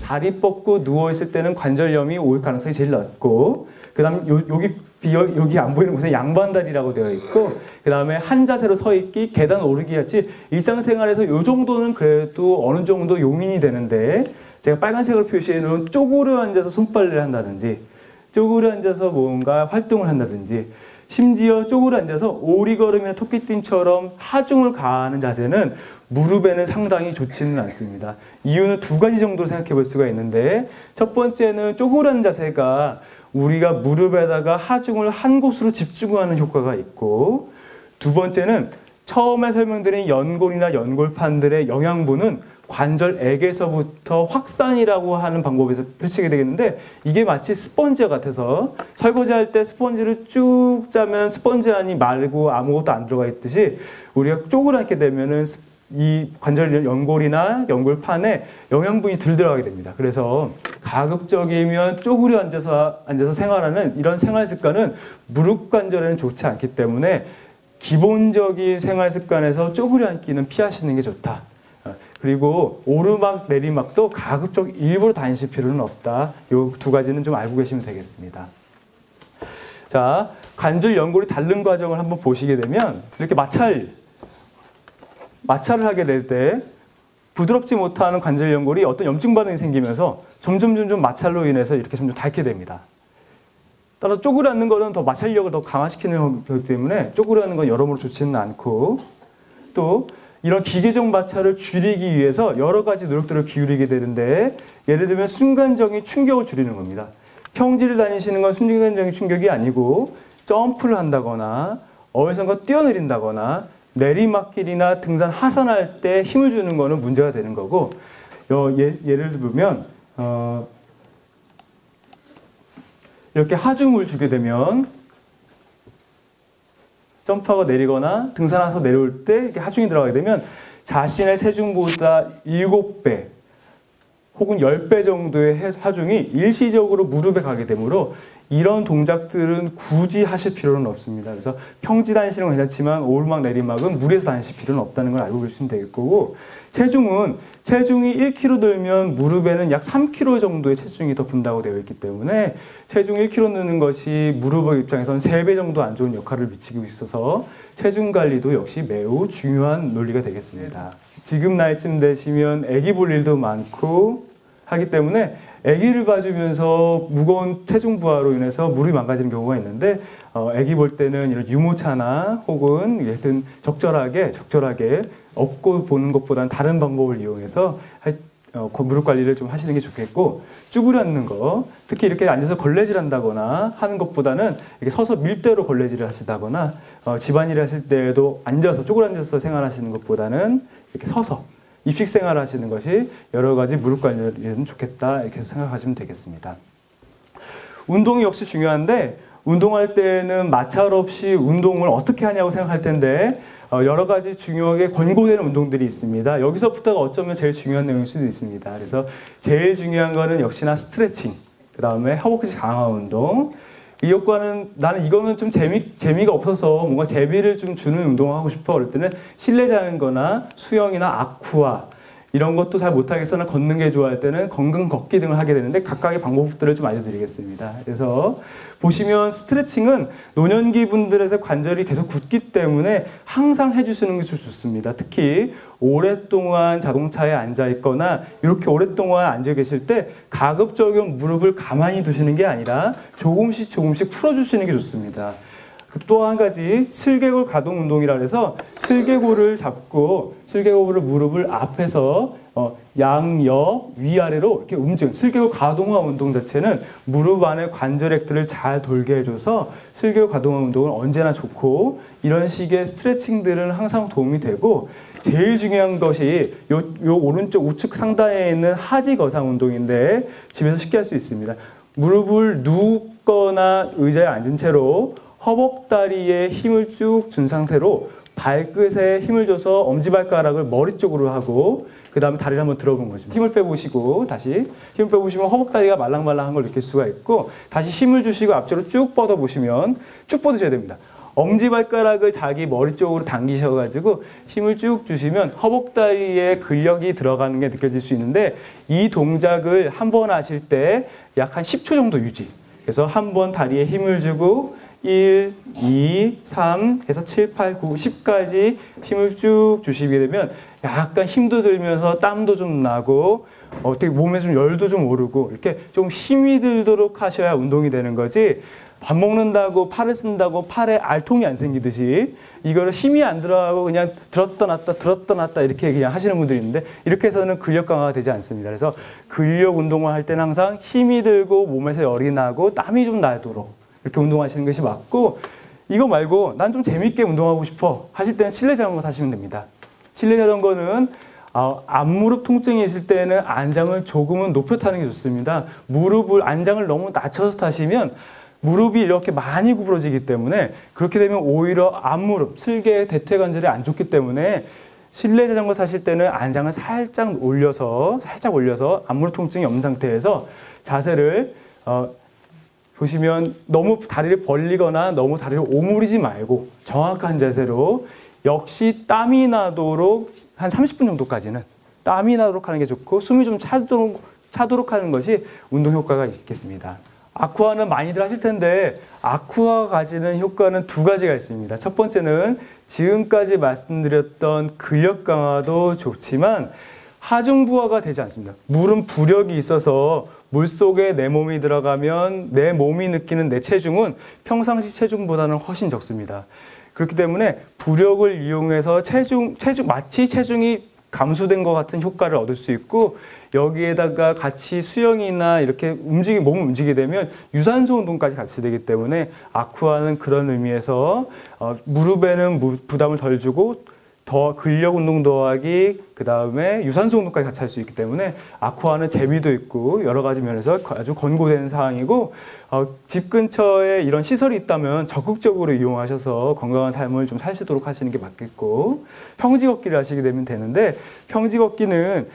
다리 뻗고 누워있을 때는 관절염이 올 가능성이 제일 낮고, 그 다음에 여기 안 보이는 곳에 양반다리라고 되어 있고, 그 다음에 한 자세로 서 있기, 계단 오르기 같이 일상생활에서 이 정도는 그래도 어느 정도 용인이 되는데, 제가 빨간색으로 표시해 놓은 쪼그려 앉아서 손빨래를 한다든지, 쪼그려 앉아서 뭔가 활동을 한다든지, 심지어 쪼그려 앉아서 오리걸음이나 토끼띠처럼 하중을 가하는 자세는 무릎에는 상당히 좋지는 않습니다. 이유는 두 가지 정도로 생각해 볼 수가 있는데, 첫 번째는 쪼그려 앉은 자세가 우리가 무릎에다가 하중을 한 곳으로 집중하는 효과가 있고, 두 번째는 처음에 설명드린 연골이나 연골판들의 영양분은 관절액에서부터 확산이라고 하는 방법에서 표시하게 되겠는데, 이게 마치 스펀지와 같아서 설거지할 때 스펀지를 쭉 짜면 스펀지 안이 말고 아무것도 안 들어가 있듯이, 우리가 쪼그려 앉게 되면은 이 관절 연골이나 연골판에 영양분이 덜 들어가게 됩니다. 그래서 가급적이면 쪼그려 앉아서 생활하는 이런 생활 습관은 무릎 관절에는 좋지 않기 때문에 기본적인 생활 습관에서 쪼그려 앉기는 피하시는 게 좋다. 그리고 오르막 내리막도 가급적 일부러 다니실 필요는 없다. 이 두 가지는 좀 알고 계시면 되겠습니다. 자, 관절 연골이 닳는 과정을 한번 보시게 되면 이렇게 마찰을 하게 될 때 부드럽지 못한 관절 연골이 어떤 염증 반응이 생기면서 점점 마찰로 인해서 이렇게 점점 닳게 됩니다. 따라서 쪼그려 앉는 것은 더 마찰력을 더 강화시키는 거기 때문에 쪼그려 앉는 건 여러모로 좋지는 않고, 또 이런 기계적 마찰을 줄이기 위해서 여러 가지 노력들을 기울이게 되는데, 예를 들면 순간적인 충격을 줄이는 겁니다. 평지를 다니시는 건 순간적인 충격이 아니고 점프를 한다거나 어디선가 뛰어내린다거나 내리막길이나 등산 하산할 때 힘을 주는 거는 문제가 되는 거고, 예를 들면 이렇게 하중을 주게 되면 점프하고 내리거나 등산해서 내려올 때 이렇게 하중이 들어가게 되면 자신의 체중보다 7배 혹은 10배 정도의 하중이 일시적으로 무릎에 가게 되므로 이런 동작들은 굳이 하실 필요는 없습니다. 그래서 평지 다니시는 건 괜찮지만 오르막 내리막은 무리해서 다니실 필요는 없다는 걸 알고 계시면 될 거고, 체중이 1kg 들면 무릎에는 약 3kg 정도의 체중이 더 분다고 되어 있기 때문에 체중 1kg 느는 것이 무릎의 입장에서는 3배 정도 안 좋은 역할을 미치고 있어서 체중 관리도 역시 매우 중요한 논리가 되겠습니다. 지금 나이쯤 되시면 아기 볼 일도 많고 하기 때문에 아기를 봐주면서 무거운 체중 부하로 인해서 무릎이 망가지는 경우가 있는데, 아기 볼 때는 이런 유모차나 혹은 하여튼 적절하게 업고 보는 것보다는 다른 방법을 이용해서 무릎 관리를 좀 하시는 게 좋겠고, 쭈그려 앉는 거, 특히 이렇게 앉아서 걸레질 한다거나 하는 것보다는 이렇게 서서 밀대로 걸레질을 하시다거나, 집안일 하실 때에도 쪼그려 앉아서 생활하시는 것보다는 이렇게 서서 입식 생활을 하시는 것이 여러 가지 무릎 관리에는 좋겠다, 이렇게 생각하시면 되겠습니다. 운동이 역시 중요한데, 운동할 때는 마찰 없이 운동을 어떻게 하냐고 생각할 텐데, 여러 가지 중요하게 권고되는 운동들이 있습니다. 여기서부터가 어쩌면 제일 중요한 내용일 수도 있습니다. 그래서 제일 중요한 거는 역시나 스트레칭, 그 다음에 허벅지 강화 운동. 이 효과는 나는 이거는 좀 재미가 없어서 뭔가 재미를 좀 주는 운동을 하고 싶어 그럴 때는 실내 자전거나 수영이나 아쿠아 이런 것도 잘 못하겠으나 걷는 게 좋아할 때는 건강 걷기 등을 하게 되는데, 각각의 방법들을 좀 알려드리겠습니다. 그래서 보시면 스트레칭은 노년기 분들에서 관절이 계속 굳기 때문에 항상 해주시는 게 좋습니다. 특히 오랫동안 자동차에 앉아 있거나 이렇게 오랫동안 앉아 계실 때 가급적이면 무릎을 가만히 두시는 게 아니라 조금씩 풀어주시는 게 좋습니다. 또 한 가지 슬개골 가동 운동이라 해서 슬개골을 잡고 슬개골을 무릎을 앞에서 양옆 위아래로 이렇게 움직이는 슬개골 가동화 운동 자체는 무릎 안의 관절액들을 잘 돌게 해줘서 슬개골 가동화 운동은 언제나 좋고, 이런 식의 스트레칭들은 항상 도움이 되고, 제일 중요한 것이 요 오른쪽 우측 상단에 있는 하지 거상 운동인데 집에서 쉽게 할 수 있습니다. 무릎을 눕거나 의자에 앉은 채로 허벅다리에 힘을 쭉 준 상태로 발끝에 힘을 줘서 엄지발가락을 머리 쪽으로 하고, 그 다음에 다리를 한번 들어본 거죠. 힘을 빼보시고 다시 힘을 빼보시면 허벅다리가 말랑말랑한 걸 느낄 수가 있고, 다시 힘을 주시고 앞쪽으로 쭉 뻗어보시면, 쭉 뻗으셔야 됩니다. 엄지발가락을 자기 머리 쪽으로 당기셔가지고 힘을 쭉 주시면 허벅다리에 근력이 들어가는 게 느껴질 수 있는데 이 동작을 한 번 하실 때 약 한 10초 정도 유지. 그래서 한 번 다리에 힘을 주고 1, 2, 3 해서 7, 8, 9, 10까지 힘을 쭉 주시게 되면 약간 힘도 들면서 땀도 좀 나고 어떻게 몸에 좀 열도 좀 오르고 이렇게 좀 힘이 들도록 하셔야 운동이 되는 거지 밥 먹는다고 팔을 쓴다고 팔에 알통이 안 생기듯이 이거를 힘이 안 들어가고 그냥 들었다 놨다 이렇게 그냥 하시는 분들이 있는데 이렇게 해서는 근력 강화가 되지 않습니다. 그래서 근력 운동을 할 때는 항상 힘이 들고 몸에서 열이 나고 땀이 좀 나도록 이렇게 운동하시는 것이 맞고 이거 말고 난 좀 재밌게 운동하고 싶어 하실 때는 실내 자전거 타시면 됩니다. 실내 자전거는 앞무릎 통증이 있을 때는 안장을 조금은 높여 타는 게 좋습니다. 안장을 너무 낮춰서 타시면 무릎이 이렇게 많이 구부러지기 때문에 그렇게 되면 오히려 앞무릎, 슬개, 대퇴관절에 안 좋기 때문에 실내 자전거 타실 때는 안장을 살짝 올려서 앞무릎 통증이 없는 상태에서 자세를 보시면 너무 다리를 벌리거나 너무 다리를 오므리지 말고 정확한 자세로 역시 땀이 나도록 한 30분 정도까지는 땀이 나도록 하는 게 좋고 숨이 좀 차도록 하는 것이 운동 효과가 있겠습니다. 아쿠아는 많이들 하실 텐데 아쿠아가 가지는 효과는 두 가지가 있습니다. 첫 번째는 지금까지 말씀드렸던 근력 강화도 좋지만 하중부하가 되지 않습니다. 물은 부력이 있어서 물속에 내 몸이 들어가면 내 몸이 느끼는 내 체중은 평상시 체중보다는 훨씬 적습니다. 그렇기 때문에 부력을 이용해서 마치 체중이 감소된 것 같은 효과를 얻을 수 있고 여기에다가 같이 수영이나 이렇게 몸을 움직이게 되면 유산소 운동까지 같이 되기 때문에 아쿠아는 그런 의미에서 무릎에는 부담을 덜 주고 더 근력 운동 더하기 그 다음에 유산소 운동까지 같이 할 수 있기 때문에 아쿠아는 재미도 있고 여러 가지 면에서 아주 권고되는 사항이고 집 근처에 이런 시설이 있다면 적극적으로 이용하셔서 건강한 삶을 좀 사시도록 하시는 게 맞겠고 평지 걷기를 하시게 되면 되는데 평지 걷기는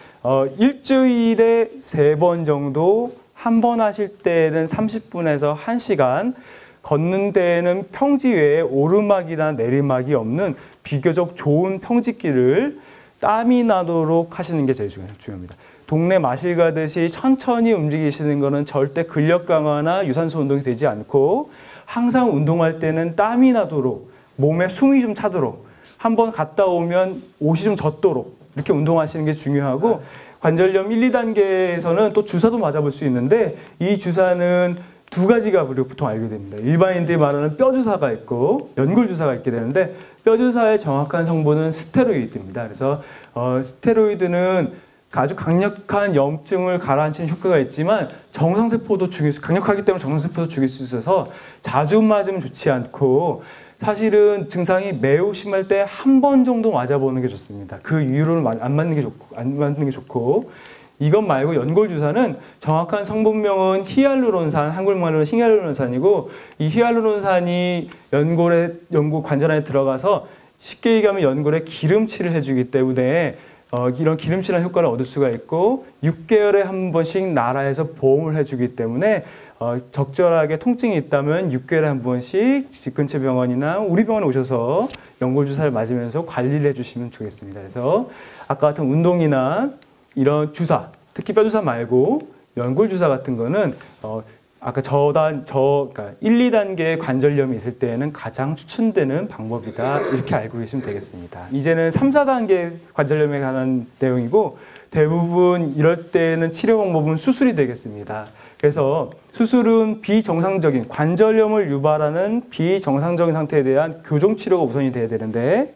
일주일에 3번 정도 한 번 하실 때는 30분에서 1시간 걷는 데에는 평지 외에 오르막이나 내리막이 없는 비교적 좋은 평지길을 땀이 나도록 하시는 게 제일 중요합니다. 동네 마실 가듯이 천천히 움직이시는 것은 절대 근력 강화나 유산소 운동이 되지 않고 항상 운동할 때는 땀이 나도록 몸에 숨이 좀 차도록 한번 갔다 오면 옷이 좀 젖도록 이렇게 운동하시는 게 중요하고 관절염 1, 2단계에서는 또 주사도 맞아볼 수 있는데 이 주사는 두 가지가 우리가 보통 알게 됩니다. 일반인들이 말하는 뼈주사가 있고 연골주사가 있게 되는데 뼈주사의 정확한 성분은 스테로이드입니다. 그래서 스테로이드는 아주 강력한 염증을 가라앉히는 효과가 있지만 정상세포도 강력하기 때문에 정상세포도 죽일 수 있어서 자주 맞으면 좋지 않고 사실은 증상이 매우 심할 때 한 번 정도 맞아보는 게 좋습니다. 그 이후로는 안 맞는 게 좋고 이것 말고 연골주사는 정확한 성분명은 히알루론산, 한국말로는 히알루론산이고 이 히알루론산이 연골 관절 안에 들어가서 쉽게 얘기하면 연골에 기름칠을 해주기 때문에 이런 기름칠한 효과를 얻을 수가 있고 6개월에 한 번씩 나라에서 보험을 해주기 때문에 적절하게 통증이 있다면 6개월에 한 번씩 집 근처 병원이나 우리 병원에 오셔서 연골주사를 맞으면서 관리를 해주시면 좋겠습니다. 그래서 아까 같은 운동이나 이런 주사, 특히 뼈주사 말고 연골주사 같은 거는 아까 그러니까 1, 2단계의 관절염이 있을 때에는 가장 추천되는 방법이다. 이렇게 알고 계시면 되겠습니다. 이제는 3, 4단계 관절염에 관한 내용이고 대부분 이럴 때는 치료 방법은 수술이 되겠습니다. 그래서 수술은 비정상적인 관절염을 유발하는 비정상적인 상태에 대한 교정치료가 우선이 돼야 되는데